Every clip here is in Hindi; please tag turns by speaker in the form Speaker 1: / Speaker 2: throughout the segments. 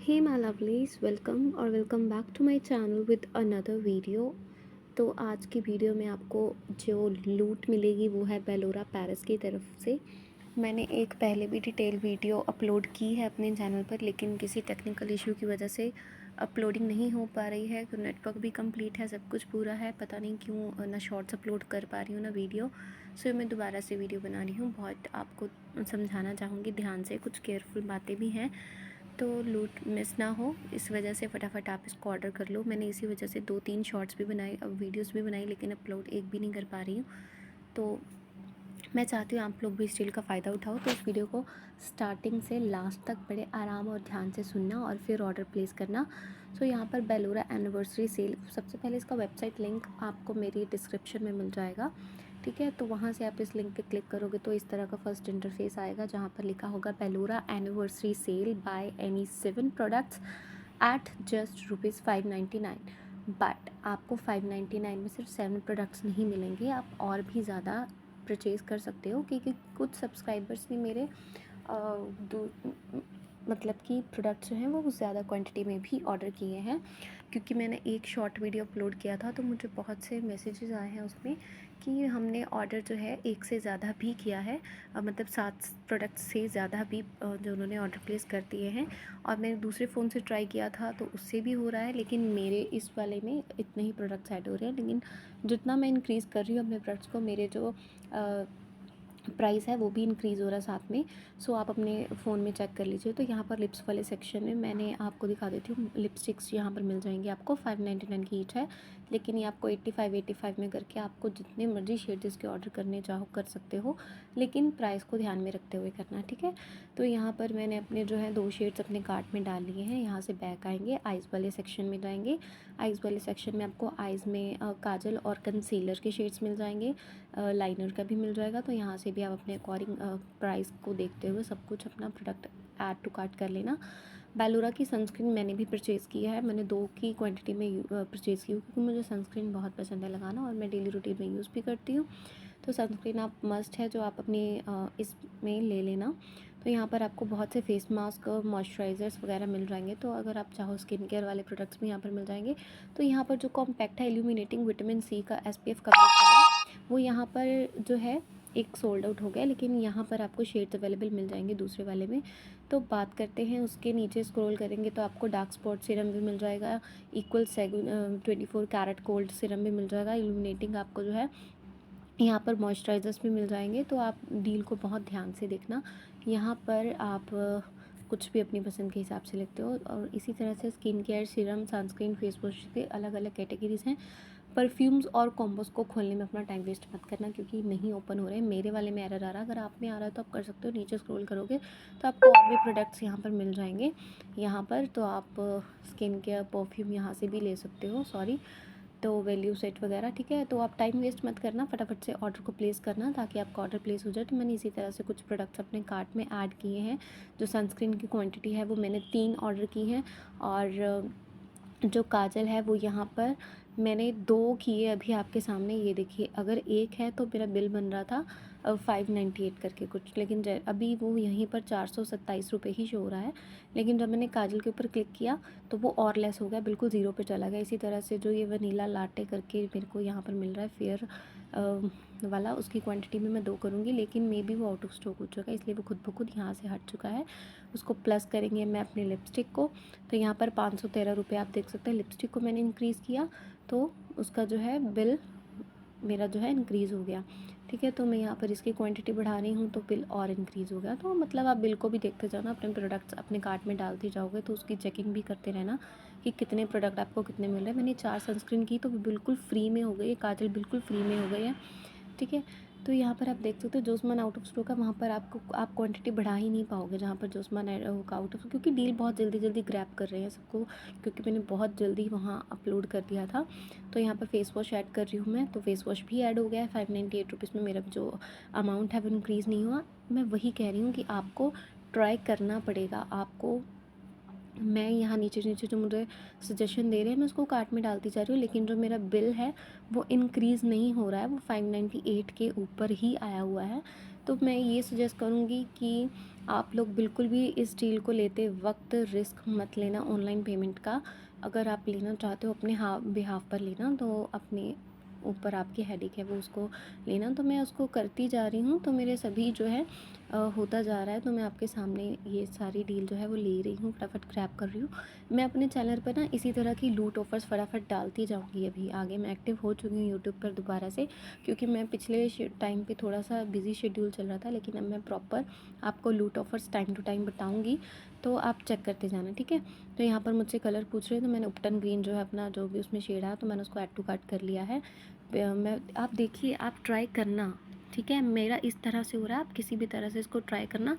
Speaker 1: Hey my lovelies, welcome back to my channel with another video. तो आज की वीडियो में आपको जो लूट मिलेगी वो है बेलोरा पेरिस की तरफ से। मैंने एक पहले भी डिटेल वीडियो अपलोड की है अपने चैनल पर, लेकिन किसी टेक्निकल इशू की वजह से अपलोडिंग नहीं हो पा रही है। तो नेटवर्क भी कंप्लीट है, सब कुछ पूरा है, पता नहीं क्यों ना शॉर्ट्स अपलोड कर पा रही हूँ ना वीडियो। सो मैं दोबारा से वीडियो बना रही हूँ। बहुत आपको समझाना चाहूँगी ध्यान से, कुछ केयरफुल बातें भी हैं, तो लूट मिस ना हो इस वजह से फटाफट आप इसको ऑर्डर कर लो। मैंने इसी वजह से 2-3 शॉर्ट्स भी बनाए, अब वीडियोस भी बनाई, लेकिन अपलोड एक भी नहीं कर पा रही हूँ। तो मैं चाहती हूँ आप लोग भी इस डील का फ़ायदा उठाओ। तो इस वीडियो को स्टार्टिंग से लास्ट तक बड़े आराम और ध्यान से सुनना और फिर ऑर्डर प्लेस करना। सो यहाँ पर बेलोरा एनिवर्सरी सेल, सबसे पहले इसका वेबसाइट लिंक आपको मेरी डिस्क्रिप्शन में मिल जाएगा, ठीक है। तो वहाँ से आप इस लिंक पे क्लिक करोगे तो इस तरह का फर्स्ट इंटरफेस आएगा, जहाँ पर लिखा होगा Bellora anniversary sale buy any 7 products at just ₹599। But आपको 599 में सिर्फ 7 प्रोडक्ट्स नहीं मिलेंगे, आप और भी ज़्यादा परचेज़ कर सकते हो, क्योंकि कुछ सब्सक्राइबर्स ने मेरे मतलब कि प्रोडक्ट्स जो हैं वो ज़्यादा क्वांटिटी में भी ऑर्डर किए हैं। क्योंकि मैंने एक शॉर्ट वीडियो अपलोड किया था, तो मुझे बहुत से मैसेजेस आए हैं उसमें कि हमने ऑर्डर जो है एक से ज़्यादा भी किया है, मतलब 7 प्रोडक्ट्स से ज़्यादा भी जो उन्होंने ऑर्डर प्लेस कर दिए हैं। और मैंने दूसरे फ़ोन से ट्राई किया था तो उससे भी हो रहा है, लेकिन मेरे इस वाले में इतने ही प्रोडक्ट्स ऐड हो रहे हैं। लेकिन जितना मैं इंक्रीज़ कर रही हूँ अपने प्रोडक्ट्स को, मेरे जो प्राइस है वो भी इंक्रीज़ हो रहा है साथ में। सो आप अपने फ़ोन में चेक कर लीजिए। तो यहाँ पर लिप्स वाले सेक्शन में मैंने आपको दिखा देती हूँ, लिपस्टिक्स यहाँ पर मिल जाएंगी आपको, 599 की ईच है। लेकिन ये आपको 85 में करके आपको जितने मर्जी शेड्स इसके ऑर्डर करने चाहो कर सकते हो, लेकिन प्राइस को ध्यान में रखते हुए करना, ठीक है। तो यहाँ पर मैंने अपने जो है 2 शेड्स अपने कार्ट में डाल लिए हैं। यहाँ से बैक आएंगे, आइज़ वाले सेक्शन में जाएंगे। आइज़ वाले सेक्शन में आपको आइज़ में काजल और कंसीलर के शेड्स मिल जाएंगे, लाइनर का भी मिल जाएगा। तो यहाँ से भी आप अपने अकॉर्डिंग प्राइस को देखते हुए सब कुछ अपना प्रोडक्ट ऐड टू कार्ट कर लेना। बेलोरा की सनस्क्रीन मैंने भी परचेज़ किया है, मैंने 2 की क्वांटिटी में परचेज़ की, क्योंकि मुझे सनस्क्रीन बहुत पसंद है लगाना और मैं डेली रूटीन में यूज़ भी करती हूँ। तो सनस्क्रीन आप मस्ट है जो आप अपनी इसमें ले लेना। तो यहाँ पर आपको बहुत से फेस मास्क, मॉइस्चराइज़र्स वगैरह मिल जाएंगे। तो अगर आप चाहो स्किन केयर वाले प्रोडक्ट्स भी यहाँ पर मिल जाएंगे। तो यहाँ पर जो कॉम्पैक्ट है इल्यूमिनेटिंग विटामिन सी का SPF कवरेज वाला, वो यहाँ पर जो है एक सोल्ड आउट हो गया, लेकिन यहाँ पर आपको शेड्स अवेलेबल मिल जाएंगे दूसरे वाले में। तो बात करते हैं उसके नीचे स्क्रॉल करेंगे तो आपको डार्क स्पॉट सीरम भी मिल जाएगा, इक्वल 24 कैरेट कोल्ड सीरम भी मिल जाएगा, इल्यूमिनेटिंग आपको जो है यहाँ पर मॉइस्चराइज़र्स भी मिल जाएंगे। तो आप डील को बहुत ध्यान से देखना, यहाँ पर आप कुछ भी अपनी पसंद के हिसाब से लिखते हो। और इसी तरह से skin care, serum, sunscreen, face wash के अलग अलग कैटेगरीज़ हैं। परफ्यूम्स और कॉम्बोस को खोलने में अपना टाइम वेस्ट मत करना, क्योंकि नहीं ओपन हो रहे हैं। मेरे वाले में एरर आ रहा है, अगर आप में आ रहा है तो आप कर सकते हो। नीचे स्क्रॉल करोगे तो आपको और भी प्रोडक्ट्स यहाँ पर मिल जाएंगे। यहाँ पर तो आप स्किन केयर परफ्यूम यहाँ से भी ले सकते हो, सॉरी, तो वैल्यू सेट वगैरह, ठीक है। तो आप टाइम वेस्ट मत करना, फटाफट से ऑर्डर को प्लेस करना ताकि आपका ऑर्डर प्लेस हो जाए। तो मैंने इसी तरह से कुछ प्रोडक्ट्स अपने कार्ट में ऐड किए हैं। जो सनस्क्रीन की क्वांटिटी है वो मैंने 3 ऑर्डर की हैं, और जो काजल है वो यहाँ पर मैंने 2 किए अभी आपके सामने, ये देखिए। अगर एक है तो मेरा बिल बन रहा था 598 करके कुछ, लेकिन अभी वो यहीं पर 427 रुपये ही शो हो रहा है। लेकिन जब मैंने काजल के ऊपर क्लिक किया तो वो और लेस हो गया, बिल्कुल ज़ीरो पे चला गया। इसी तरह से जो ये वनीला लाटे करके मेरे को यहाँ पर मिल रहा है फेयर वाला, उसकी क्वांटिटी में मैं 2 करूँगी, लेकिन मे बी वो आउट ऑफ स्टॉक हो चुका है, इसलिए वो खुद ब खुद यहाँ से हट चुका है। उसको प्लस करेंगे मैं अपने लिपस्टिक को, तो यहाँ पर 513 रुपये आप देख सकते हैं। लिपस्टिक को मैंने इंक्रीज़ किया तो उसका जो है बिल मेरा जो है इंक्रीज़ हो गया, ठीक है। तो मैं यहाँ पर इसकी क्वांटिटी बढ़ा रही हूँ तो बिल और इंक्रीज़ हो गया। तो मतलब आप बिल को भी देखते जाना, अपने प्रोडक्ट्स अपने कार्ट में डालते जाओगे तो उसकी चेकिंग भी करते रहना कि कितने प्रोडक्ट आपको कितने मिल रहे हैं। मैंने 4 सनस्क्रीन की तो वो बिल्कुल फ्री में हो गई है, काजल बिल्कुल फ्री में हो गई है, ठीक है। तो यहाँ पर आप देख सकते हो जोसमान आउट ऑफ स्टॉक है, वहाँ पर आप क्वांटिटी बढ़ा ही नहीं पाओगे जहाँ पर जोसमान होगा आउट ऑफ, क्योंकि डील बहुत जल्दी जल्दी ग्रैब कर रहे हैं सबको, क्योंकि मैंने बहुत जल्दी वहाँ अपलोड कर दिया था। तो यहाँ पर फेस वॉश ऐड कर रही हूँ मैं, तो फेस वॉश भी ऐड हो गया है 598 रुपीज़ में। मेरा जो अमाउंट है वो इंक्रीज़ नहीं हुआ। मैं वही कह रही हूँ कि आपको ट्राई करना पड़ेगा। आपको मैं यहाँ नीचे नीचे जो मुझे सजेशन दे रहे हैं मैं उसको कार्ट में डालती जा रही हूँ, लेकिन जो मेरा बिल है वो इंक्रीज़ नहीं हो रहा है, वो 598 के ऊपर ही आया हुआ है। तो मैं ये सजेस्ट करूँगी कि आप लोग बिल्कुल भी इस डील को लेते वक्त रिस्क मत लेना ऑनलाइन पेमेंट का। अगर आप लेना चाहते हो अपने बिहाफ पर लेना, तो अपने ऊपर आपकी हेडेक है वो उसको लेना। तो मैं उसको करती जा रही हूँ, तो मेरे सभी जो है होता जा रहा है। तो मैं आपके सामने ये सारी डील जो है वो ले रही हूँ, फटाफट ग्रैब कर रही हूँ। मैं अपने चैनल पर ना इसी तरह की लूट ऑफर्स फटाफट डालती जाऊँगी। अभी आगे मैं एक्टिव हो चुकी हूँ यूट्यूब पर दोबारा से, क्योंकि मैं पिछले टाइम पे थोड़ा सा बिजी शेड्यूल चल रहा था, लेकिन अब मैं प्रॉपर आपको लूट ऑफर्स टाइम टू टाइम बताऊँगी, तो आप चेक करते जाना, ठीक है। तो यहाँ पर मुझसे कलर पूछ रहे हैं, तो मैंने उपटन ग्रीन जो है अपना जो भी उसमें शेड है, तो मैंने उसको ऐड टू कार्ट कर लिया है। मैं आप देखिए, आप ट्राई करना, ठीक है। मेरा इस तरह से हो रहा है, आप किसी भी तरह से इसको ट्राई करना।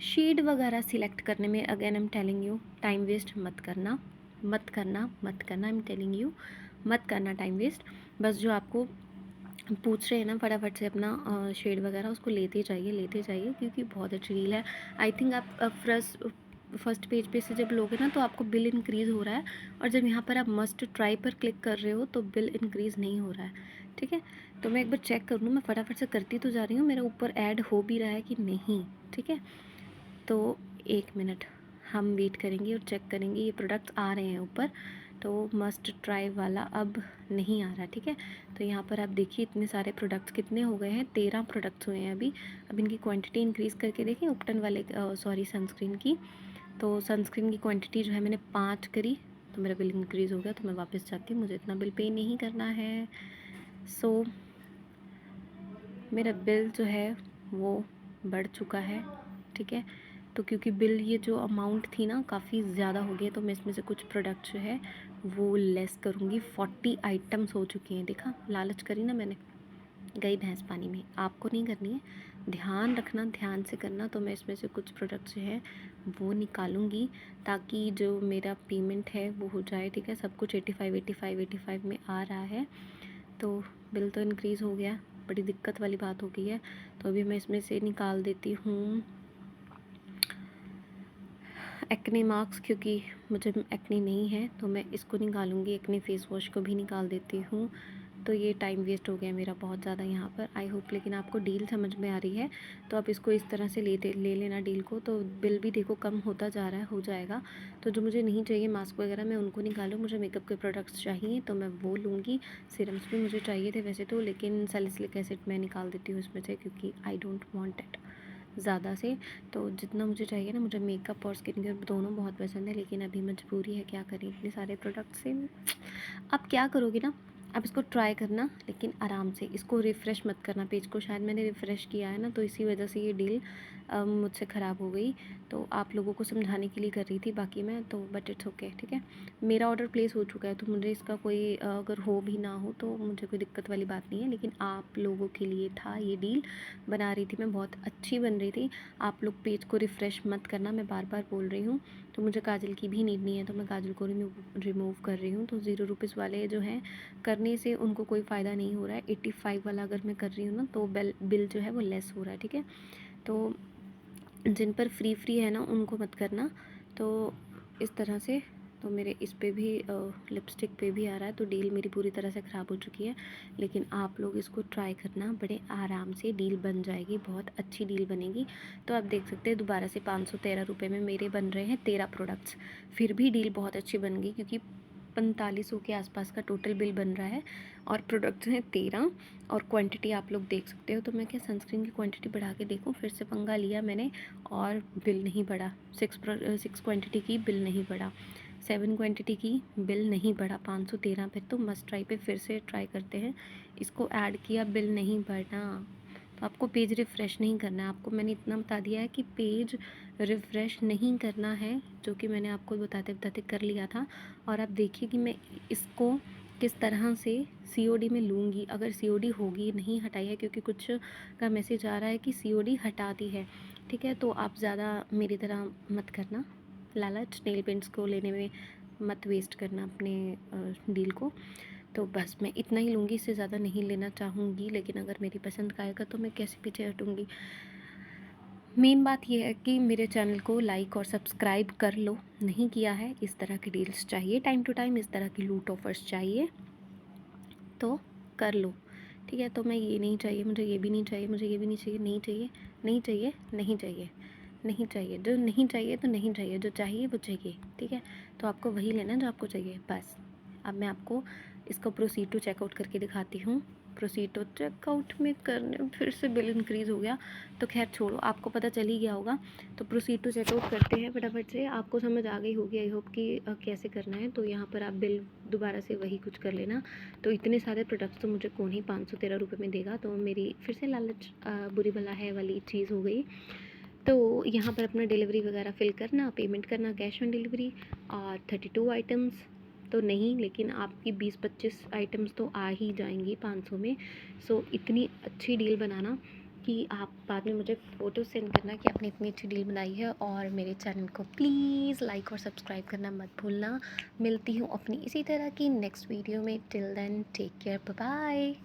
Speaker 1: शेड वगैरह सिलेक्ट करने में again I am telling you, time waste मत करना, मत करना, मत करना। आई एम टेलिंग यू, मत करना टाइम वेस्ट। बस जो आपको पूछ रहे हैं ना, फटाफट से अपना शेड वगैरह उसको लेते जाइए, क्योंकि बहुत अच्छी डील है। आई थिंक आप फर्स्ट पेज पे से जब लोगे ना, तो आपको बिल इंक्रीज़ हो रहा है, और जब यहाँ पर आप मस्ट ट्राई पर क्लिक कर रहे हो तो बिल इंक्रीज़ नहीं हो रहा है, ठीक है। तो मैं एक बार चेक कर लूँ, मैं फटाफट से करती तो जा रही हूँ, मेरे ऊपर ऐड हो भी रहा है कि नहीं, ठीक है। तो 1 मिनट हम वेट करेंगे और चेक करेंगे। ये प्रोडक्ट्स आ रहे हैं ऊपर, तो मस्ट ट्राई वाला अब नहीं आ रहा, ठीक है। तो यहाँ पर आप देखिए इतने सारे प्रोडक्ट्स कितने हो गए हैं, 13 प्रोडक्ट्स हुए हैं अभी। अब इनकी क्वांटिटी इंक्रीज़ करके देखें, उपटन वाले सॉरी सनस्क्रीन की। तो सनस्क्रीन की क्वांटिटी जो है मैंने 5 करी, तो मेरा बिल इंक्रीज़ हो गया। तो मैं वापस जाती हूँ, मुझे इतना बिल पे नहीं करना है। सो मेरा बिल जो है वो बढ़ चुका है, ठीक है। तो क्योंकि बिल ये जो अमाउंट थी ना काफ़ी ज़्यादा हो गई है, तो मैं इसमें से कुछ प्रोडक्ट जो है वो लेस करूँगी। 40 आइटम्स हो चुकी हैं, देखा, लालच करी ना मैंने, गई भैंस पानी में। आपको नहीं करनी है, ध्यान रखना, ध्यान से करना। तो मैं इसमें से कुछ प्रोडक्ट्स जो है वो निकालूंगी, ताकि जो मेरा पेमेंट है वो हो जाए, ठीक है। सब कुछ 85 में आ रहा है, तो बिल तो इंक्रीज़ हो गया, बड़ी दिक्कत वाली बात हो गई है। तो अभी मैं इसमें से निकाल देती हूँ एक्ने मार्क्स, क्योंकि मुझे एक्ने नहीं है, तो मैं इसको निकालूंगी। एक्ने फेस वॉश को भी निकाल देती हूँ। तो ये टाइम वेस्ट हो गया मेरा बहुत ज़्यादा यहाँ पर। आई होप लेकिन आपको डील समझ में आ रही है, तो आप इसको इस तरह से ले लेना डील को। तो बिल भी देखो कम होता जा रहा है, हो जाएगा। तो जो मुझे नहीं चाहिए मास्क वगैरह, मैं उनको निकालूँ। मुझे मेकअप के प्रोडक्ट्स चाहिए तो मैं वो लूँगी। सीरम्स भी मुझे चाहिए थे वैसे तो, लेकिन सैलिसिलिक एसिड मैं निकाल देती हूँ इसमें से, क्योंकि आई डोंट वांट इट ज़्यादा से। तो जितना मुझे चाहिए ना, मुझे मेकअप और स्किन केयर दोनों बहुत पसंद है, लेकिन अभी मजबूरी है, क्या करें इतने सारे प्रोडक्ट से। आप क्या करोगे ना, आप इसको ट्राई करना, लेकिन आराम से। इसको रिफ़्रेश मत करना पेज को, शायद मैंने रिफ़्रेश किया है ना, तो इसी वजह से ये डील मुझसे ख़राब हो गई। तो आप लोगों को समझाने के लिए कर रही थी, बाकी मैं तो, बट इट्स ओके, ठीक है। मेरा ऑर्डर प्लेस हो चुका है, तो मुझे इसका कोई अगर हो भी ना हो तो मुझे कोई दिक्कत वाली बात नहीं है, लेकिन आप लोगों के लिए था ये डील। बना रही थी मैं, बहुत अच्छी बन रही थी। आप लोग पेज को रिफ़्रेश मत करना, मैं बार बार बोल रही हूँ। तो मुझे काजल की भी नीड नहीं है, तो मैं काजल को रिमूव कर रही हूँ। तो 0 रुपीज़ वाले जो हैं करने से उनको कोई फ़ायदा नहीं हो रहा है। 85 वाला अगर मैं कर रही हूँ ना, तो बिल जो है वो लेस हो रहा है, ठीक है। तो जिन पर फ्री है ना, उनको मत करना। तो इस तरह से, तो मेरे इस पे भी लिपस्टिक पे भी आ रहा है, तो डील मेरी पूरी तरह से ख़राब हो चुकी है। लेकिन आप लोग इसको ट्राई करना, बड़े आराम से डील बन जाएगी, बहुत अच्छी डील बनेगी। तो आप देख सकते हैं दोबारा से 513 रुपये में मेरे बन रहे हैं 13 प्रोडक्ट्स। फिर भी डील बहुत अच्छी बन गई, क्योंकि 4500 के आसपास का टोटल बिल बन रहा है, और प्रोडक्ट्स हैं 13, और क्वांटिटी आप लोग देख सकते हो। तो मैं क्या सनस्क्रीन की क्वांटिटी बढ़ा के देखूँ, फिर से पंगा लिया मैंने, और बिल नहीं बढ़ा। 6 क्वांटिटी की बिल नहीं बढ़ा, 7 क्वांटिटी की बिल नहीं बढ़ा, 513। फिर तो मस्ट ट्राई पे फिर से ट्राई करते हैं। इसको ऐड किया, बिल नहीं बढ़ा। तो आपको पेज रिफ़्रेश नहीं करना है। आपको मैंने इतना बता दिया है कि पेज रिफ़्रेश नहीं करना है, जो कि मैंने आपको बताते बताते कर लिया था। और आप देखिए कि मैं इसको किस तरह से सीओडी में लूँगी। अगर सीओडी होगी, नहीं हटाई है, क्योंकि कुछ का मैसेज आ रहा है कि सीओडी हटा दी है, ठीक है। तो आप ज़्यादा मेरी तरह मत करना लालच, नेल पेंट्स को लेने में मत वेस्ट करना अपने डील को। तो बस मैं इतना ही लूँगी, इससे ज़्यादा नहीं लेना चाहूँगी। लेकिन अगर मेरी पसंद का आएगा तो मैं कैसे पीछे हटूँगी। मेन बात ये है कि मेरे चैनल को लाइक और सब्सक्राइब कर लो, नहीं किया है। इस तरह की डील्स चाहिए टाइम टू टाइम, इस तरह की लूट ऑफर्स चाहिए तो कर लो, ठीक है। तो मैं ये नहीं चाहिए, मुझे ये भी नहीं चाहिए, मुझे ये भी नहीं चाहिए, नहीं चाहिए, नहीं चाहिए, नहीं चाहिए, नहीं चाहिए, जो नहीं चाहिए तो नहीं चाहिए, जो चाहिए वो चाहिए, ठीक है। तो आपको वही लेना जो आपको चाहिए बस। अब मैं आपको इसको प्रोसीड टू चेकआउट करके दिखाती हूँ। प्रोसीड टू चेकआउट में करने फिर से बिल इंक्रीज़ हो गया, तो खैर छोड़ो, आपको पता चल ही गया होगा। तो प्रोसीड टू चेकआउट करते हैं फटाफट से। आपको समझ आ गई होगी आई होप कि कैसे करना है। तो यहाँ पर आप बिल दोबारा से वही कुछ कर लेना। तो इतने सारे प्रोडक्ट्स तो मुझे कौन ही 513 रुपये में देगा, तो मेरी फिर से लालच बुरी बला है वाली चीज़ हो गई। तो यहाँ पर अपना डिलीवरी वगैरह फिल करना, पेमेंट करना कैश ऑन डिलीवरी, और 32 आइटम्स तो नहीं, लेकिन आपकी 20-25 आइटम्स तो आ ही जाएंगी 500 में। सो इतनी अच्छी डील बनाना कि आप बाद में मुझे फ़ोटो सेंड करना कि आपने इतनी अच्छी डील बनाई है। और मेरे चैनल को प्लीज़ लाइक और सब्सक्राइब करना मत भूलना। मिलती हूँ अपनी इसी तरह की नेक्स्ट वीडियो में। Till then take care, bye bye.